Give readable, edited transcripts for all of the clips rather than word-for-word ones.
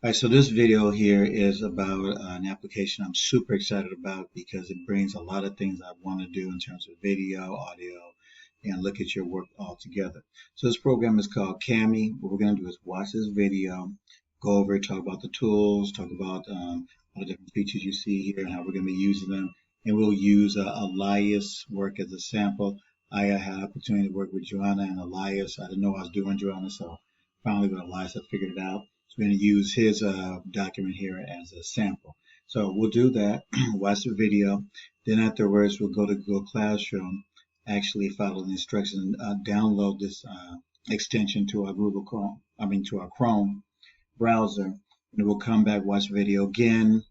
All right, so this video here is about an application I'm super excited about because it brings a lot of things I want to do in terms of video, audio, and look at your work all together. So this program is called Cami. What we're going to do is watch this video, go over it, talk about the tools, talk about all the different features you see here and how we're going to be using them. And we'll use Elias' work as a sample. I had an opportunity to work with Joanna and Elias. I didn't know I was doing Joanna, so finally with Elias I figured it out. So we're going to use his document here as a sample. So we'll do that, watch the video. Then afterwards, we'll go to Google Classroom, actually follow the instructions, download this extension to our to our Chrome browser. And we'll come back, watch the video again,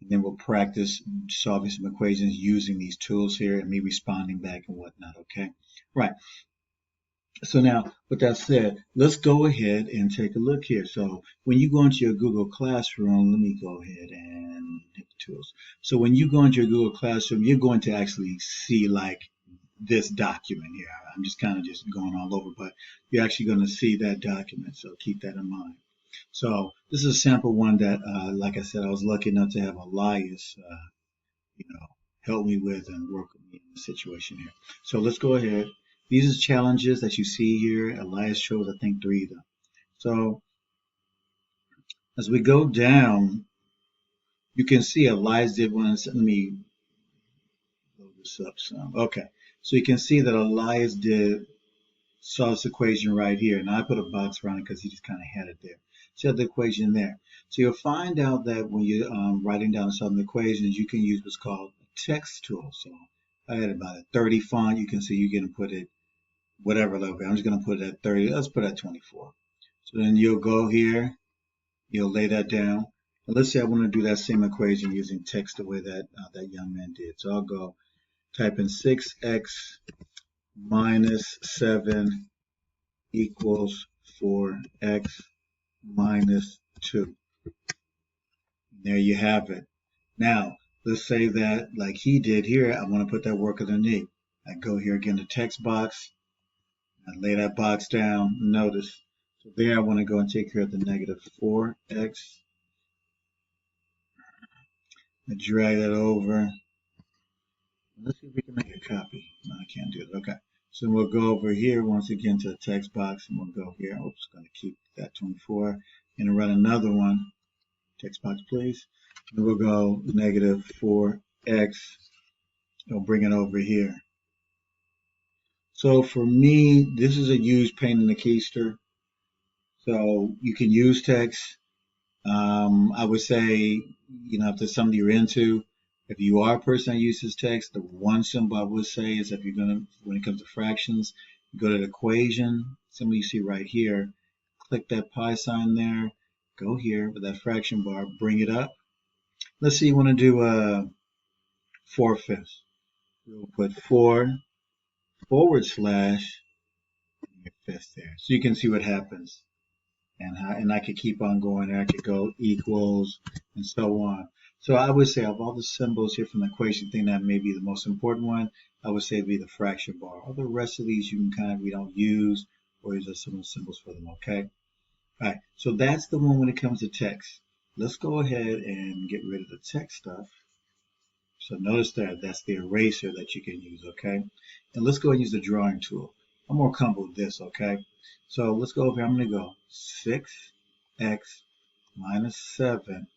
and then we'll practice solving some equations using these tools here and me responding back and whatnot, okay? Right. So now, with that said, let's go ahead and take a look here. So when you go into your Google Classroom, let me go ahead and hit the tools. So when you go into your Google Classroom, you're going to actually see like this document here. I'm just kind of just going all over, but you're actually going to see that document. So keep that in mind. So this is a sample one that, like I said, I was lucky enough to have Elias, you know, help me with and work with me in the situation here. So let's go ahead. These are challenges that you see here. Elias chose, I think, 3 of them. So as we go down, you can see Elias did one. Let me load this up some. Okay. So you can see that Elias did solve this equation right here. Now I put a box around it because he just kind of had it there. So you have the equation there. So you'll find out that when you're writing down some equations, you can use what's called a text tool. So I had about a 30 font. You can see you can put it whatever level. I'm just going to put it at 30. Let's put it at 24. So then you'll go here. You'll lay that down. And let's say I want to do that same equation using text the way that that young man did. So I'll go type in 6x minus 7 equals 4x minus 2. There you have it. Now, let's say that like he did here, I want to put that work underneath. I go here again to text box. I lay that box down. Notice. So there I want to go and take care of the negative 4x. I drag that over. Let's see if we can make a copy. No, I can't do it. Okay. So we'll go over here once again to the text box and we'll go here. Oops, going to keep that 24 and run another one. Text box, please. And we'll go negative 4x. I'll bring it over here. So for me, this is a huge pain in the keister. So you can use text. I would say, if there's something you're into, if you are a person that uses text, the one symbol I would say is if you're going to, when it comes to fractions, go to the equation, symbol you see right here, click that pi sign there, go here with that fraction bar, bring it up. Let's say you want to do a 4/5. We'll put 4 / fifth there. So you can see what happens. And I could keep on going. I could go equals and so on. So I would say of all the symbols here from the equation thing, that may be the most important one. I would say it'd be the fraction bar. All the rest of these you can we don't use, or these are some symbols for them, okay? All right, so that's the one when it comes to text. Let's go ahead and get rid of the text stuff. So notice that's the eraser that you can use, okay? And let's go and use the drawing tool. I'm more comfortable with this, okay? So let's go over here. I'm going to go 6x minus 7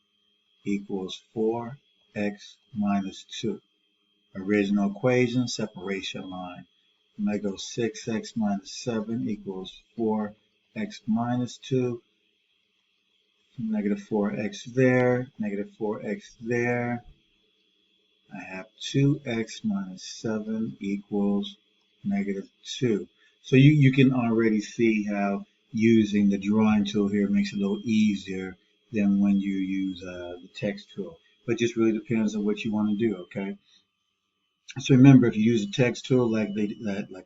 equals 4x minus 2. Original equation, separation line. I'm going to go 6x minus 7 equals 4x minus 2. Negative 4x there, negative 4x there. I have 2x minus 7 equals negative 2. So you can already see how using the drawing tool here makes it a little easier than when you use the text tool. But it just really depends on what you want to do, okay? So remember, if you use a text tool like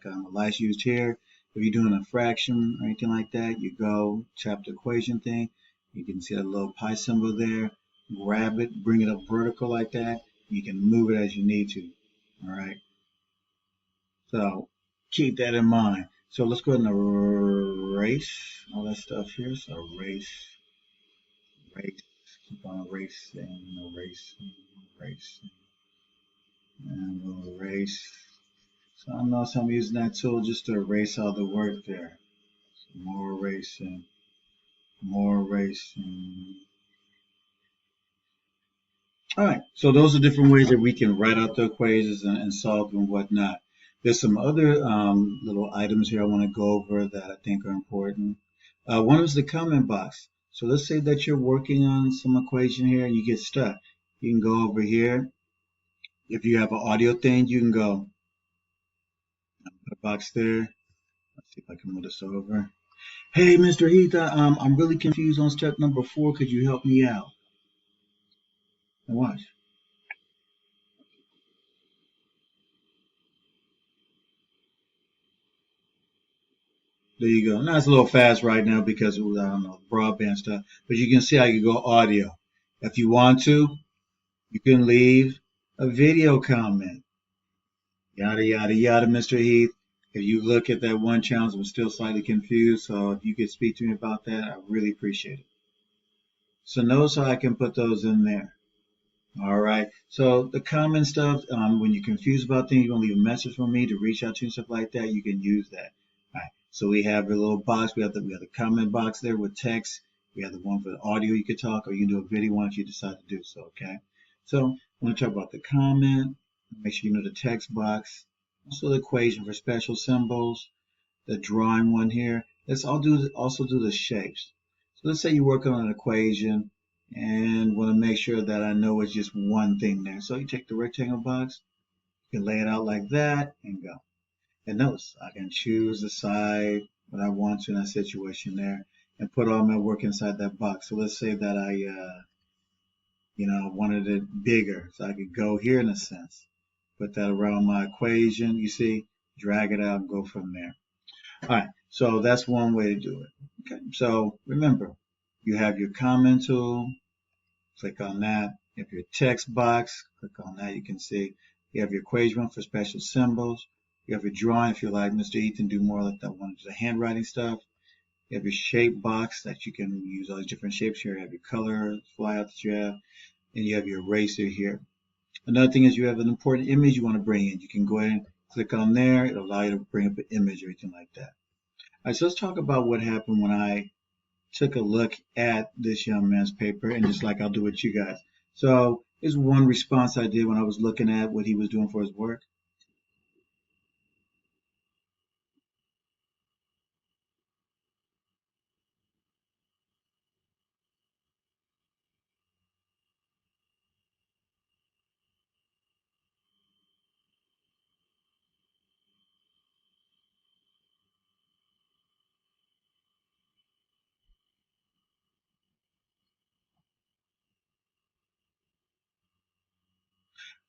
Elias used here, if you're doing a fraction or anything like that, you go tap the equation thing. You can see that little pi symbol there. Grab it, bring it up vertical like that. You can move it as you need to. All right. So keep that in mind. So let's go ahead and erase all that stuff here. So erase erase, keep on erasing, erasing, erasing, and we'll erase. So I notice I'm using that tool just to erase all the work there. So more erasing, more erasing. All right, so those are different ways that we can write out the equations and solve them and whatnot. There's some other little items here I want to go over that I think are important. One is the comment box. So let's say that you're working on some equation here and you get stuck. You can go over here. If you have an audio thing, you can go put a box there. Let's see if I can move this over. Hey, Mr. Heath, I'm really confused on step number 4. Could you help me out? And watch. There you go. Now it's a little fast right now because of, I don't know, broadband stuff. But you can see how you go audio. If you want to, you can leave a video comment. Yada, yada, yada, Mr. Heath. If you look at that one challenge, I'm still slightly confused. So if you could speak to me about that, I really appreciate it. So notice how I can put those in there. All right. So the common stuff, when you're confused about things, you want to leave a message for me to reach out to you and stuff like that. You can use that. All right. So we have a little box. We have the comment box there with text. We have the one for the audio. You can talk, or you can do a video one if you decide to do so. Okay. So I want to talk about the comment. Make sure you know the text box. Also the equation for special symbols. The drawing one here. Let's also do the shapes. So let's say you're working on an equation and want to make sure that I know it's just one thing there. So you take the rectangle box, you can lay it out like that and go. And notice I can choose the side what I want to in that situation there and put all my work inside that box. So let's say that I wanted it bigger. So I could go here in a sense, put that around my equation, you see, drag it out and go from there. All right, so that's one way to do it. Okay, so remember, you have your comment tool, click on that. You have your text box, click on that, you can see. You have your equation for special symbols. You have your drawing if you like Mr. Ethan, do more like that one, the handwriting stuff. You have your shape box that you can use all these different shapes here. You have your color flyout that you have, and you have your eraser here. Another thing is you have an important image you want to bring in. You can go ahead and click on there. It'll allow you to bring up an image or anything like that. All right, so let's talk about what happened when I took a look at this young man's paper, and just like I'll do with you guys. So here's one response I did when I was looking at what he was doing for his work.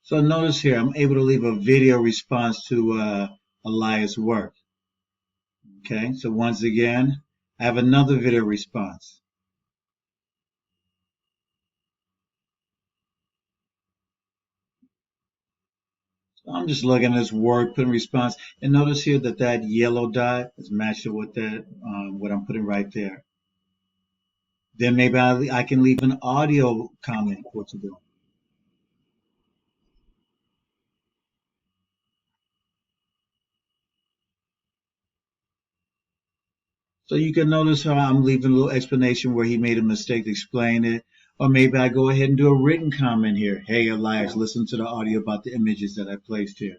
So notice here, I'm able to leave a video response to Elias' work. Okay, so once again, I have another video response. So I'm just looking at his work, putting response, and notice here that that yellow dot is matched with that what I'm putting right there. Then maybe I can leave an audio comment for what to do. So you can notice how I'm leaving a little explanation where he made a mistake to explain it. Or maybe I go ahead and do a written comment here. Hey, Elias, listen to the audio about the images that I placed here.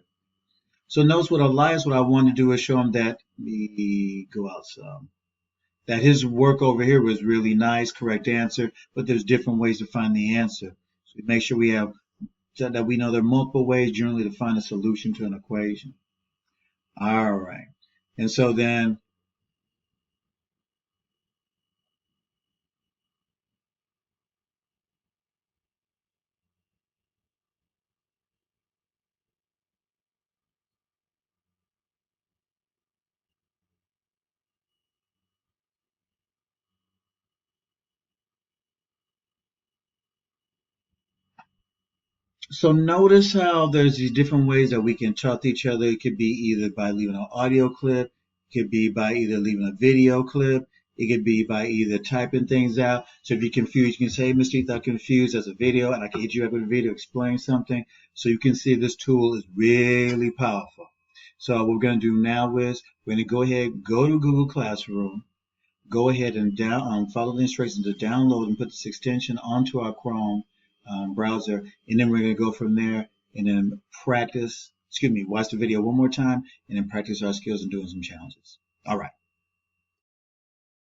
So notice what Elias, what I want to do is show him that, let me go out some, that his work over here was really nice, correct answer, but there's different ways to find the answer. So we make sure we have, so that we know there are multiple ways generally to find a solution to an equation. All right. And so then so notice how there's these different ways that we can talk to each other. It could be either by leaving an audio clip, it could be by either leaving a video clip, It could be by either typing things out. So if you're confused, you can say, hey, Mr. Ethan, I'm confused as a video, and I can hit you up with a video, explain something. So you can see this tool is really powerful. So what we're going to do now is we're going to go ahead, go to Google Classroom, go ahead and follow the instructions to download and put this extension onto our Chrome browser, and then we're going to go from there and then watch the video one more time, and then practice our skills in doing some challenges. All right.